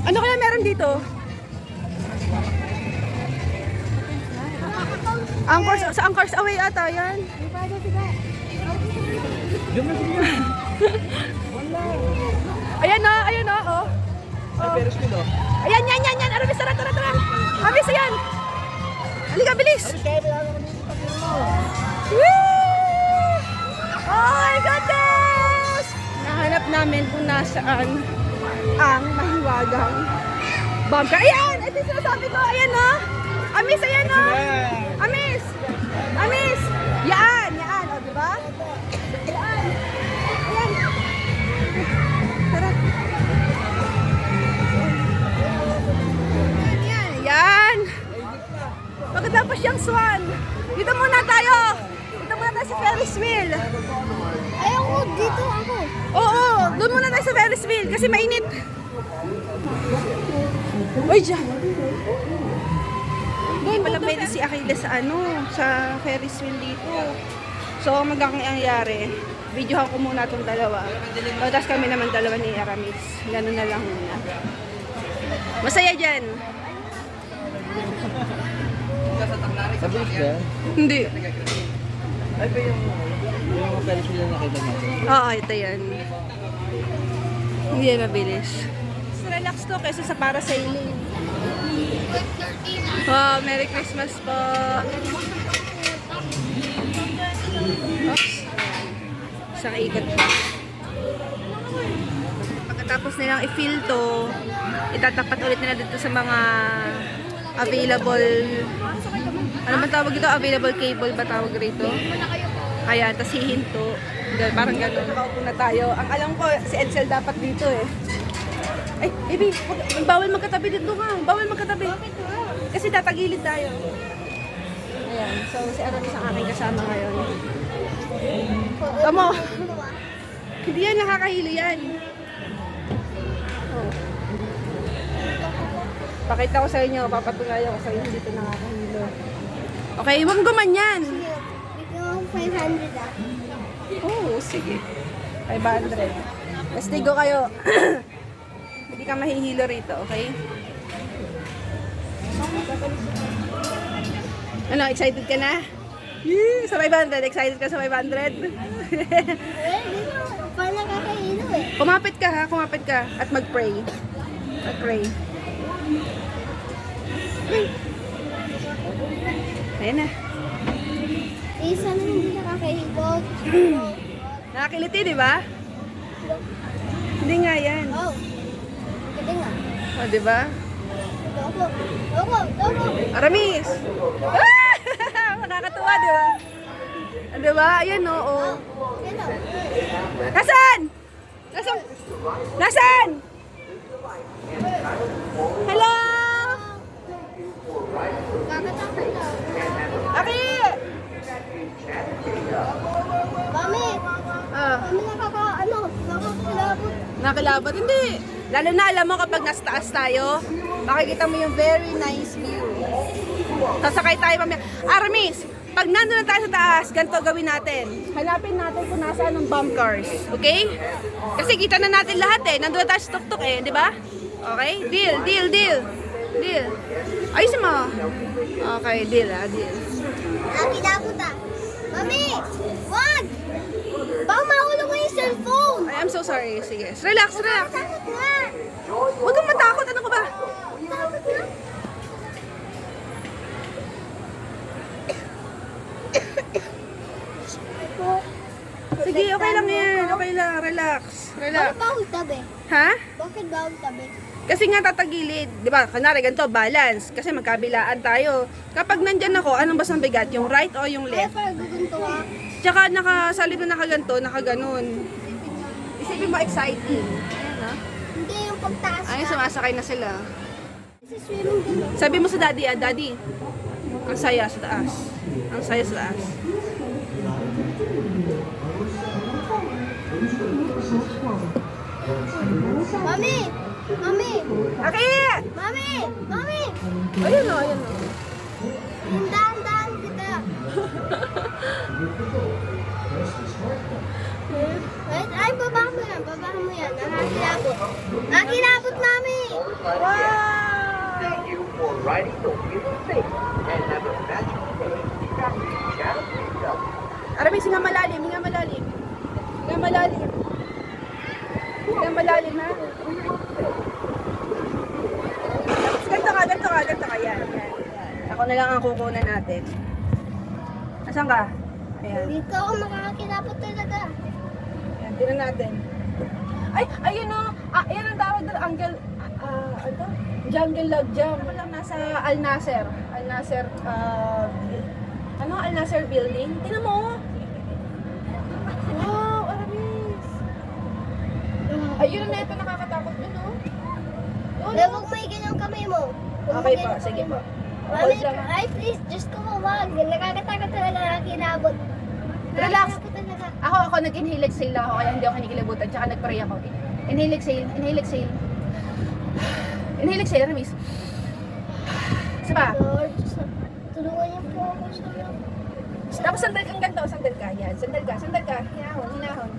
Ano kaya meron dito? Anchors, sa Anchors Away ata yan. Ayan na, oh. Ferris wheel, oh. Ayan, yan. Aramis, tara. Aramis, ayan. Halika, bilis. Woo! Oh my goodness! Nahanap namin kung nasaan ang mahiwagang bunker. Ayan! Ito yung sinasabi ko. Ayan, no? Amis, ayan, no? Amis! Yan! O, diba? Yan! Ayan! Tara. Yan! Pagkatapos yung swan. Dito muna tayo sa Ferris wheel. Ayaw ko, dito ako. Oo, doon muna tayo sa Ferris wheel kasi mainit. Uy, dyan. Doon pala pwede si Achilles sa sa Ferris wheel dito. So, ang magkakangyari, videohan ko muna itong dalawa. Tapos kami naman dalawa ni Aramis. Ganun na lang muna. Masaya dyan. Sabi siya, Hindi. ay ba yung Ferris wheel na nakita natin? Oo, ito yan. Hindi yan mabilis. Mas relax to kaysa sa parasailing. Wow, Merry Christmas po. Oops. Isang ikot pa. Pagkatapos nilang i-fill to, itatapat ulit nila dito sa mga available, ano ba tawag ito? Available cable ba tawag rito? Kaya, tas hihinto. Parang gano'n. Nakaupo na tayo. Ang alam ko, si Edsel dapat dito eh. Ay, baby, bawal magkatabi dito nga. Bawal magkatabi. Kasi tatagilid tayo. Ayan. So, si Aramis ang aking kasama ngayon. Tamo. Hindi yan, nakakahilo yan. Oh. Pakita ko sa inyo, papatunayan ko sa inyo dito nakakahilo. Okay, huwag gumanyan. Bigyan ko 500 ah. Oo, sige. 500. Estigo kayo. Hindi ka mahihilo rito, okay? Ano, excited ka na? Sa 500, excited ka sa 500? Eh, dito, paano nakakaino eh? Kumapit ka at mag-pray. Mag-pray. Ayan na. Isa na hindi nakakaibot. Nakakiliti, di ba? Hindi nga yan. Oh, galing ah. O, di ba? Ako. Aramis! Ah! Nakakatuwa, di ba? Di ba? Ayan, oo. Hello. Nasaan? Nasaan? Hello? Kakatakot daw. Aki! Mami, Ah, kami nakakilabot. nakilabot? Hindi. Lalo na alam mo kapag nasa taas tayo, makikita mo yung very nice view. Sasakay tayo mamaya. Aramis, pag nandun na tayo sa taas, ganito gawin natin. Hanapin natin kung nasaan ang bomb cars. Okay? Kasi kita na natin lahat eh. Nandun na tayo sa tuktok eh, di ba? Okay? Deal. Ayusin mo. Okay, deal. Nakilabot ah. Mami, wag! Baka mahulog mo yung cellphone. I am so sorry. Sige. Relax. Takot nga. Huwag kang matakot. Ano ka ba? Takot nga. Sige, okay lang yan. Okay lang. Relax. Bakit bawal tabi? Ha? Bakit bawal tabi? Kasi nga tatagilid. Di ba? Kunwari ganito, balance. Kasi magkabilaan tayo. Kapag nandyan ako, anong mas mabigat? Yung right o yung Kaya left? parang gugunto ah. Tsaka nakasalib na nakaganto, nakaganon. Isipin mo exciting. Ayan, ha? Hindi yung pagtaas Ay, na. sumasakay na sila. Sa swimming din. Sabi mo sa daddy, daddy, ang saya sa taas. Ang saya sa taas. Mami! Mami! Aki! Mami! Mami! Ayun o, ayun o. Yung daan-daan kita. Wait, ay, baba mo yan, babahan mo yan. Nakakilabot. Nakakilabot, mami! Thank you for riding the wheel of fate and have a magical day. Captain Channel yourself. Aramis, hinga malalim, hinga malalim. Hinga malalim. Hinga malalim, ha? Tapos ganito ka. Yan. Ako na lang ang kukunan natin. Asan ka? Ayan. Dito ako makakilabot talaga. Ayan, tinan natin. Ay, ayun o. Ayan ang tawag doon. Ano? Jungle Log Jam. Ako lang nasa Al Nasser. Al Nasser, Al Nasser building. Tingnan mo. Wow, Aramis. Ayun na ito, nakakatakot yun, no? Kaya huwag may ganyang kamay mo. Okay po, sige po. Mami, Hold lang, ha? ay please, Diyos ko wag. Nakakatakot talaga nakakilabot. Relax. Nakakatakot talaga. Ako nag-inhale exhale lang ako, kaya hindi ako kinikilabutan, tsaka nag-pray ako. Inhale exhale. Inhale exhale, Aramis. Isa pa. Lord, tulungan niyo po ako sa Lord. Tapos sandal kang ganito, sandal ka. Yan, sandal ka. Hinahon.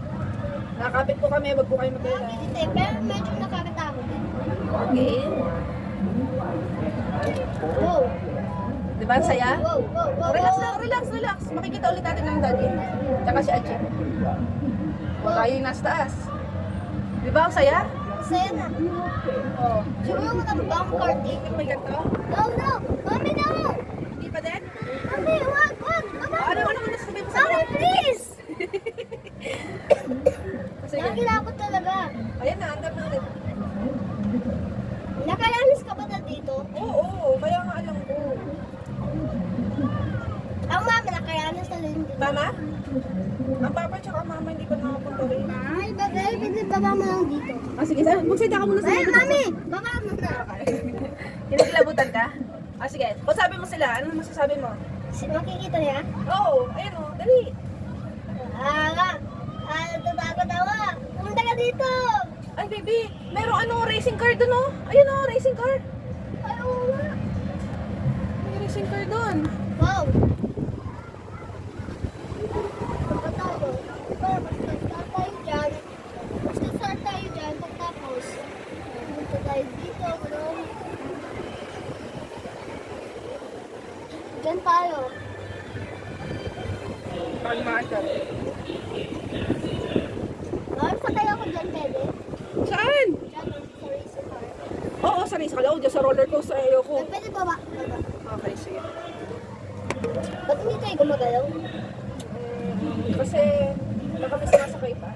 Nakakapit po kami, wag po kayo mag-alala. Nakakilabot eh, pero medyo nakakatakot eh. Okay. Wow. Di ba ang saya? Wow. Relax. Makikita ulit natin ng daddy. Tsaka si Achi. Huwag tayo yung nasa taas. Di ba ang saya? Masaya na. Oo. Siguro mo na ba ang card eh? May ganito? No! Mami, no! Hindi pa din? Mami, wag! Ano nasabi mo sa Mami, please! Sige. Nakakilabot talaga. Ayan na, andap na ulit. Nakalamis ka ba na dito? Oo, kaya nga alam ko. Ang mami, nakalamis na rin dito. Mama? Ang papa tsaka mama hindi pa nakapunta rin. Ay, bagay, baba mo lang dito. Sige, magsalita ka muna sa Ay, mami! Baba mo na. Kinakilabutan ka? Sige. Kung sabi mo sila, ano masasabi mo? Makikita niya? Oo, ayun o, dali. Natatakot ako. Pumunta ka dito. Ay, baby, merong racing car dun o. Ayun o, racing car. Ay, oo nga. May racing car dun. Wow. Baka tayo. Basta start tayo dyan. Pagkatapos, pumunta tayo dito. Bro. Dyan tayo. Kalmaan ka. Ay, sakay ako dyan, pwede. Saan? Dyan, sa racing car. Oo, sa race car. Oo, dyan sa roller coaster. Ayoko. Pwede baba. Okay, sige. Ba't hindi tayo gumagalaw? Kasi, wala kami sinasakay pa.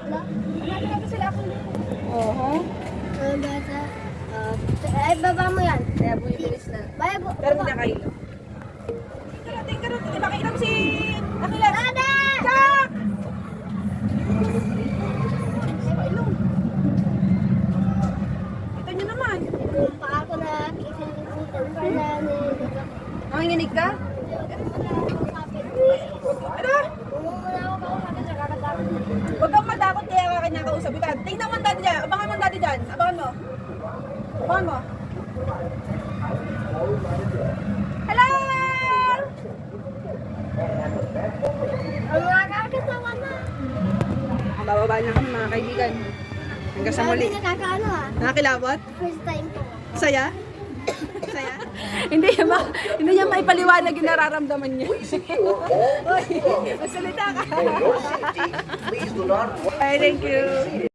Wala? Hanapin natin sila ako. Oo. Bata. Ay, baba mo yan. Kaya bumibilis na. Pero hindi nakailo. Tingka rin. Di ba kayo si Akilan? Dada! Chak! Ilong. Ito nyo naman. Kung pa ako na kikilibutan pa na Nanginginig ka? Ano? Huwag kang matakot kaya ka kanya kausap. Iba, tingnan mo ang daddy dyan. Abangan mo ang daddy dyan. Abangan mo. Hello! Ang nakakatawa na. Bababa na kami mga kaibigan. Hanggang sa muli. Sabi nakakaano ah. Nakakilabot? First time ko. Saya? Saya? hindi niya maipaliwanag yung nararamdaman niya. Uy, magsalita ka. For your safety, please do not Ay, thank you.